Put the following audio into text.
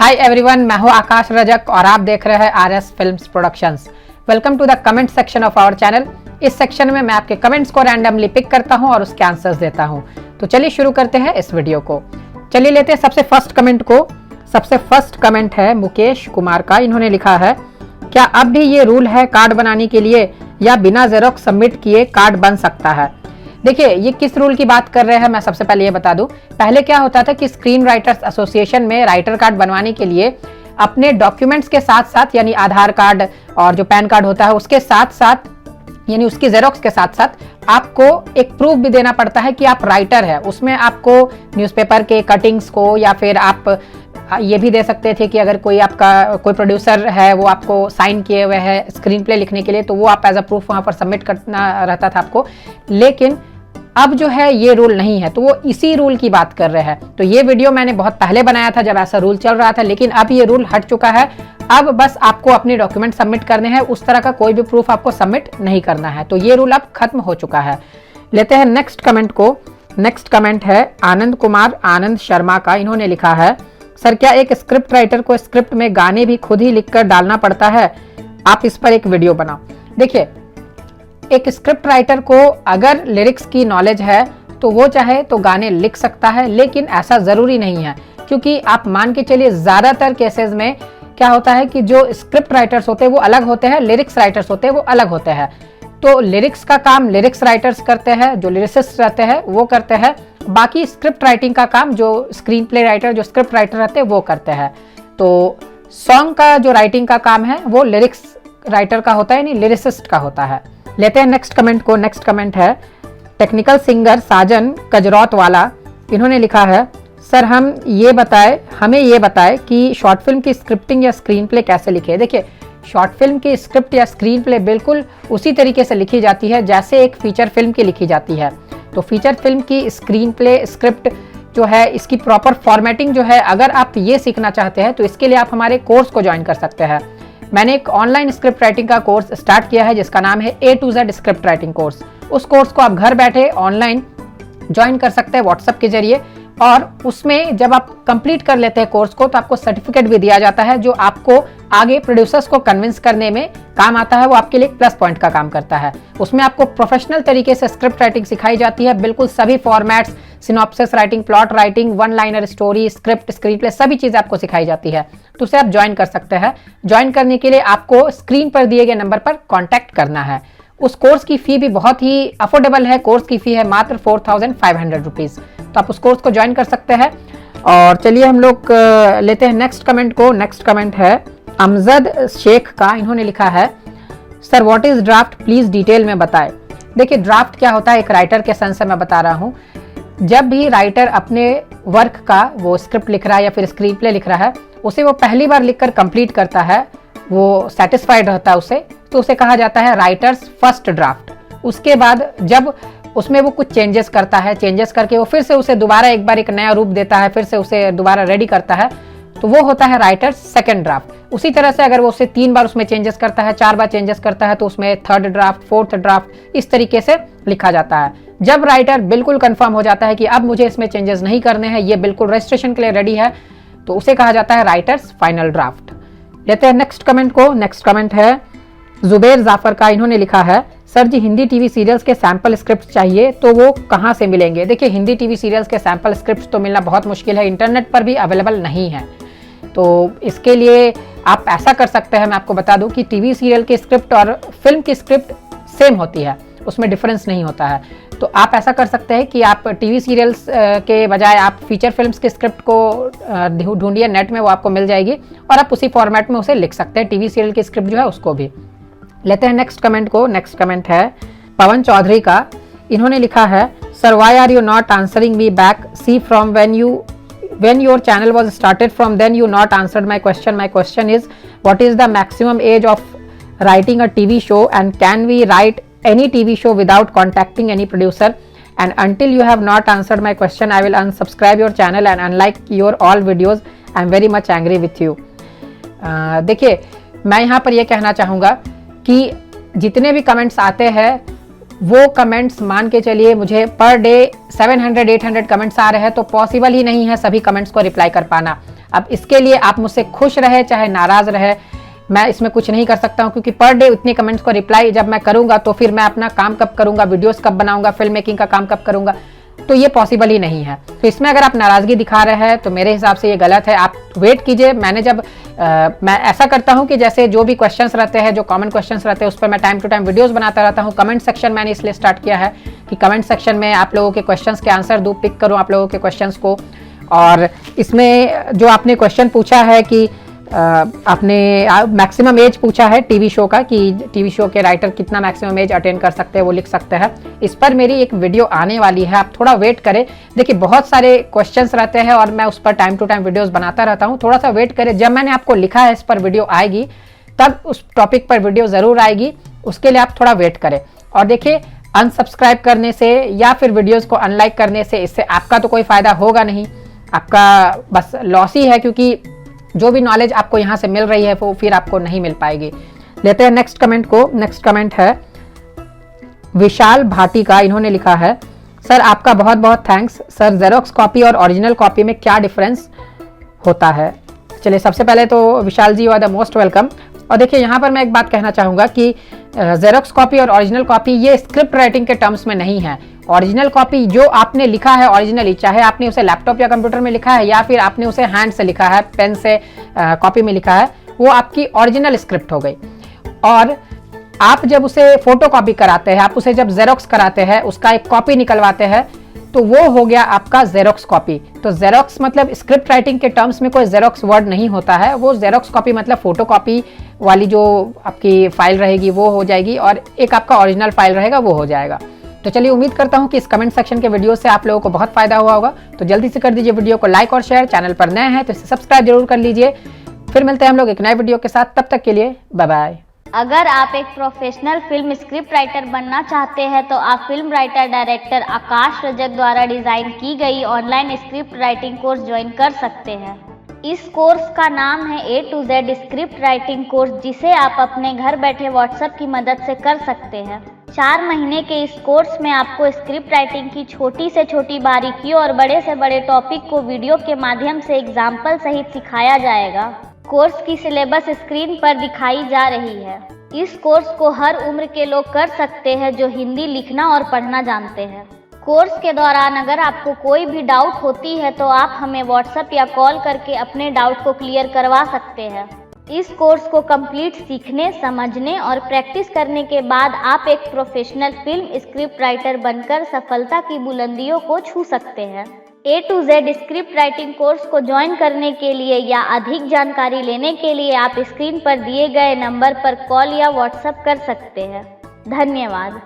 Hi everyone, मैं हूं आकाश रजक और आप देख रहे हैं RS films productions. Welcome to the comment section of our channel. इस सेक्शन में मैं आपके कमेंट्स को रैंडमली पिक करता हूं और उसके आंसर्स देता हूं। तो चलिए शुरू करते हैं इस वीडियो को। चलिए लेते हैं सबसे फर्स्ट कमेंट को। सबसे फर्स्ट कमेंट है मुकेश कुमार का। इन्होंने लिखा है, क्या अब भी ये रूल है कार्ड बनाने के लिए या बिना जेरोक्स सबमिट किए कार्ड बन सकता है? देखिए, ये किस रूल की बात कर रहे हैं मैं सबसे पहले ये बता दूं। पहले क्या होता था कि स्क्रीन राइटर्स एसोसिएशन में राइटर कार्ड बनवाने के लिए अपने डॉक्यूमेंट्स के साथ साथ, यानी आधार कार्ड और जो पैन कार्ड होता है उसके साथ साथ, यानी उसकी जेरोक्स के साथ साथ आपको एक प्रूफ भी देना पड़ता है कि आप राइटर है। उसमें आपको न्यूज़पेपर के कटिंग्स को, या फिर आप ये भी दे सकते थे कि अगर कोई आपका कोई प्रोड्यूसर है वो आपको साइन किए हुए है स्क्रीन प्ले लिखने के लिए, तो वो आप एज अ प्रूफ वहां पर सबमिट करना रहता था आपको। लेकिन अब जो है ये रूल नहीं है, तो वो इसी रूल की बात कर रहे हैं। तो ये वीडियो मैंने बहुत पहले बनाया था जब ऐसा रूल चल रहा था, लेकिन अब ये रूल हट चुका है। अब बस आपको अपने डॉक्यूमेंट सबमिट करने हैं, उस तरह का कोई भी प्रूफ आपको सबमिट नहीं करना है। तो ये रूल अब खत्म हो चुका है। लेते हैं नेक्स्ट कमेंट को। नेक्स्ट कमेंट है आनंद कुमार आनंद शर्मा का। इन्होंने लिखा है, सर क्या एक स्क्रिप्ट राइटर को स्क्रिप्ट में गाने भी खुद ही लिखकर डालना पड़ता है? आप इस पर एक वीडियो बनाओ। देखिए, एक स्क्रिप्ट राइटर को अगर लिरिक्स की नॉलेज है तो वो चाहे तो गाने लिख सकता है, लेकिन ऐसा जरूरी नहीं है। क्योंकि आप मान के चलिए ज्यादातर केसेस में क्या होता है कि जो स्क्रिप्ट राइटर्स होते हैं वो अलग होते हैं, लिरिक्स राइटर्स होते हैं वो अलग होते हैं। तो लिरिक्स का काम लिरिक्स राइटर्स करते हैं, जो लिरिसिस्ट रहते हैं वो करते हैं। बाकी स्क्रिप्ट राइटिंग का काम जो स्क्रीन प्ले राइटर, जो स्क्रिप्ट राइटर रहते हैं वो करते हैं। तो सॉन्ग का जो राइटिंग का काम है वो लिरिक्स राइटर का होता है, यानी लिरिसिस्ट का होता है। लेते हैं नेक्स्ट कमेंट को। नेक्स्ट कमेंट है टेक्निकल सिंगर साजन कजरौत वाला। इन्होंने लिखा है, सर हमें ये बताए कि शॉर्ट फिल्म की स्क्रिप्टिंग या स्क्रीन प्ले कैसे लिखे। देखिए, शॉर्ट फिल्म की स्क्रिप्ट या स्क्रीन प्ले बिल्कुल उसी तरीके से लिखी जाती है जैसे एक फीचर फिल्म की लिखी जाती है। तो फीचर फिल्म की स्क्रीन प्ले स्क्रिप्ट जो है, इसकी प्रॉपर फॉर्मेटिंग जो है, अगर आप ये सीखना चाहते हैं तो इसके लिए आप हमारे कोर्स को ज्वाइन कर सकते हैं। मैंने एक ऑनलाइन स्क्रिप्ट राइटिंग का कोर्स स्टार्ट किया है जिसका नाम है A to Z script writing course. उस कोर्स को आप घर बैठे ऑनलाइन ज्वाइन कर सकते हैं व्हाट्सएप के जरिए, और उसमें जब आप कंप्लीट कर लेते हैं कोर्स को तो आपको सर्टिफिकेट भी दिया जाता है जो आपको आगे प्रोड्यूसर्स को कन्विंस करने में काम आता है। वो आपके लिए प्लस पॉइंट का काम करता है। उसमें आपको प्रोफेशनल तरीके से स्क्रिप्ट राइटिंग सिखाई जाती है, बिल्कुल सभी formats, synopsis writing, plot writing, one liner story, script, screen play, सभी चीजें आपको सिखाई जाती है। तो उसे आप ज्वाइन कर सकते हैं। ज्वाइन करने के लिए आपको स्क्रीन पर दिए गए नंबर पर कॉन्टैक्ट करना है। उस कोर्स की फी भी बहुत ही अफोर्डेबल है। कोर्स की फी है मात्र 4500 रुपीज। तो आप उस कोर्स को ज्वाइन कर सकते हैं। और चलिए हम लोग लेते हैं नेक्स्ट कमेंट को। नेक्स्ट कमेंट है अमजद शेख का। इन्होंने लिखा है, sir what is draft, please detail में बताएं। देखिए, ड्राफ्ट क्या होता है एक राइटर के सेंस से मैं बता रहा हूँ। जब भी राइटर अपने वर्क का वो स्क्रिप्ट लिख रहा है या फिर स्क्रीन प्ले लिख रहा है, उसे वो पहली बार लिखकर कंप्लीट करता है, वो सेटिस्फाइड रहता है उसे, तो उसे कहा जाता है राइटर्स फर्स्ट ड्राफ्ट। उसके बाद जब उसमें वो कुछ चेंजेस करता है, चेंजेस करके वो फिर से उसे दोबारा एक बार एक नया रूप देता है, फिर से उसे दोबारा रेडी करता है, तो वो होता है राइटर्स सेकंड ड्राफ्ट। उसी तरह से अगर वो उसे 3 बार उसमें चेंजेस करता है, 4 बार चेंजेस करता है, तो उसमें थर्ड ड्राफ्ट, फोर्थ ड्राफ्ट, इस तरीके से लिखा जाता है। जब राइटर बिल्कुल कंफर्म हो जाता है कि अब मुझे इसमें चेंजेस नहीं करने हैं, ये बिल्कुल रजिस्ट्रेशन के लिए रेडी है, तो उसे कहा जाता है राइटर्स फाइनल ड्राफ्ट। लेते हैं नेक्स्ट कमेंट को। नेक्स्ट कमेंट है जुबेर जाफर का। इन्होंने लिखा है, सर जी हिंदी टीवी सीरियल्स के सैंपल स्क्रिप्ट चाहिए, तो वो कहाँ से मिलेंगे? देखिए, हिंदी टीवी सीरियल्स के सैंपल स्क्रिप्ट तो मिलना बहुत मुश्किल है, इंटरनेट पर भी अवेलेबल नहीं है। तो इसके लिए आप ऐसा कर सकते हैं, मैं आपको बता दूं कि टीवी सीरियल की स्क्रिप्ट और फिल्म की स्क्रिप्ट सेम होती है, उसमें डिफरेंस नहीं होता है। तो आप ऐसा कर सकते हैं कि आप टीवी सीरियल्स के बजाय आप फीचर फिल्म्स के स्क्रिप्ट को ढूंढिए नेट में, वो आपको मिल जाएगी और आप उसी फॉर्मेट में उसे लिख सकते हैं, टीवी सीरियल की स्क्रिप्ट जो है उसको भी। लेते हैं नेक्स्ट कमेंट को। नेक्स्ट कमेंट है पवन चौधरी का। इन्होंने लिखा है, sir why are you not answering me back, see from when your channel was started, from then you not answered my question is, what is the maximum age of writing a TV show, and can we write any TV show without contacting any producer? And until you have not answered my question, I will unsubscribe your channel and unlike your all videos. I am very much angry with you. देखिए, मैं यहाँ पर यह कहना चाहूँगा कि जितने भी कमेंट्स आते हैं वो कमेंट्स मान के चलिए मुझे पर डे 700-800 कमेंट्स आ रहे हैं, तो पॉसिबल ही नहीं है सभी कमेंट्स को रिप्लाई कर पाना। अब इसके लिए आप मुझसे खुश रहे चाहे नाराज रहे, मैं इसमें कुछ नहीं कर सकता हूं, क्योंकि पर डे इतने कमेंट्स को रिप्लाई जब मैं करूंगा तो फिर मैं अपना काम कब करूंगा, वीडियोस कब बनाऊंगा, फिल्म मेकिंग का काम कब करूंगा, तो ये पॉसिबल ही नहीं है। तो इसमें अगर आप नाराजगी दिखा रहे हैं तो मेरे हिसाब से ये गलत है। आप वेट कीजिए। मैं ऐसा करता हूं कि जैसे जो भी क्वेश्चंस रहते हैं, जो कॉमन क्वेश्चंस रहते हैं, उस पर मैं टाइम टू टाइम वीडियोस बनाता रहता हूं। कमेंट सेक्शन मैंने इसलिए स्टार्ट किया है कि कमेंट सेक्शन में आप लोगों के क्वेश्चंस के आंसर दूं, पिक करूं आप लोगों के क्वेश्चंस को। और इसमें जो आपने क्वेश्चन पूछा है कि आपने मैक्सिमम एज पूछा है टीवी शो का, कि टीवी शो के राइटर कितना मैक्सिमम एज अटेंड कर सकते हैं, वो लिख सकते हैं। इस पर मेरी एक वीडियो आने वाली है, आप थोड़ा वेट करें। देखिए बहुत सारे क्वेश्चंस रहते हैं और मैं उस पर टाइम टू टाइम वीडियोस बनाता रहता हूं, थोड़ा सा वेट करें। जब मैंने आपको लिखा है इस पर वीडियो आएगी, तब उस टॉपिक पर वीडियो जरूर आएगी, उसके लिए आप थोड़ा वेट करें। और देखिए अनसब्सक्राइब करने से या फिर वीडियोज को अनलाइक करने से इससे आपका तो कोई फायदा होगा नहीं, आपका बस लॉस ही है, क्योंकि जो भी नॉलेज आपको यहाँ से मिल रही है वो फिर आपको नहीं मिल पाएगी। लेते हैं नेक्स्ट कमेंट को। नेक्स्ट कमेंट है विशाल भाटी का। इन्होंने लिखा है, सर आपका बहुत बहुत थैंक्स। सर जेरोक्स कॉपी और ओरिजिनल कॉपी में क्या डिफरेंस होता है? चलिए सबसे पहले तो Vishal ji, you are the most welcome. और देखिए यहाँ पर मैं एक बात कहना चाहूँगा कि जेरोक्स कॉपी और ओरिजिनल कॉपी ये स्क्रिप्ट राइटिंग के टर्म्स में नहीं है। ओरिजिनल कॉपी जो आपने लिखा है ओरिजिनली, चाहे आपने उसे लैपटॉप या कंप्यूटर में लिखा है या फिर आपने उसे हैंड से लिखा है, पेन से कॉपी में लिखा है, वो आपकी ओरिजिनल स्क्रिप्ट हो गई। और आप जब उसे फोटो कॉपी कराते हैं, आप उसे जब जेरोक्स कराते हैं, उसका एक कॉपी निकलवाते हैं, तो वो हो गया आपका जेरोक्स कॉपी। तो जेरोक्स मतलब स्क्रिप्ट राइटिंग के टर्म्स में कोई जेरोक्स वर्ड नहीं होता है, वो जेरोक्स कॉपी मतलब फोटो कॉपी वाली जो आपकी फाइल रहेगी वो हो जाएगी, और एक आपका ओरिजिनल फाइल रहेगा वो हो जाएगा। तो चलिए उम्मीद करता हूं कि इस कमेंट सेक्शन के वीडियो से आप लोगों को बहुत फायदा हुआ होगा। तो जल्दी से कर दीजिए वीडियो को लाइक और शेयर। चैनल पर नए हैं तो इसे सब्सक्राइब जरूर कर लीजिए। फिर मिलते हैं हम लोग एक नए वीडियो के साथ, तब तक के लिए बाय बाय। अगर आप एक प्रोफेशनल फिल्म स्क्रिप्ट राइटर बनना चाहते हैं तो आप फिल्म राइटर डायरेक्टर आकाश रजक द्वारा डिजाइन की गई online script writing course join कर सकते हैं। इस कोर्स का नाम है A to Z script writing course, जिसे आप अपने घर बैठे व्हाट्सएप की मदद से कर सकते हैं। 4 महीने के इस कोर्स में आपको स्क्रिप्ट राइटिंग की छोटी से छोटी बारीकियों और बड़े से बड़े टॉपिक को वीडियो के माध्यम से एग्जाम्पल सहित सिखाया जाएगा। कोर्स की सिलेबस स्क्रीन पर दिखाई जा रही है। इस कोर्स को हर उम्र के लोग कर सकते हैं जो हिंदी लिखना और पढ़ना जानते हैं। कोर्स के दौरान अगर आपको कोई भी डाउट होती है तो आप हमें व्हाट्सएप या कॉल करके अपने डाउट को क्लियर करवा सकते हैं। इस कोर्स को कंप्लीट सीखने, समझने और प्रैक्टिस करने के बाद आप एक प्रोफेशनल फिल्म स्क्रिप्ट राइटर बनकर सफलता की बुलंदियों को छू सकते हैं। A to Z script writing course को ज्वाइन करने के लिए या अधिक जानकारी लेने के लिए आप स्क्रीन पर दिए गए नंबर पर कॉल या व्हाट्सएप कर सकते हैं। धन्यवाद।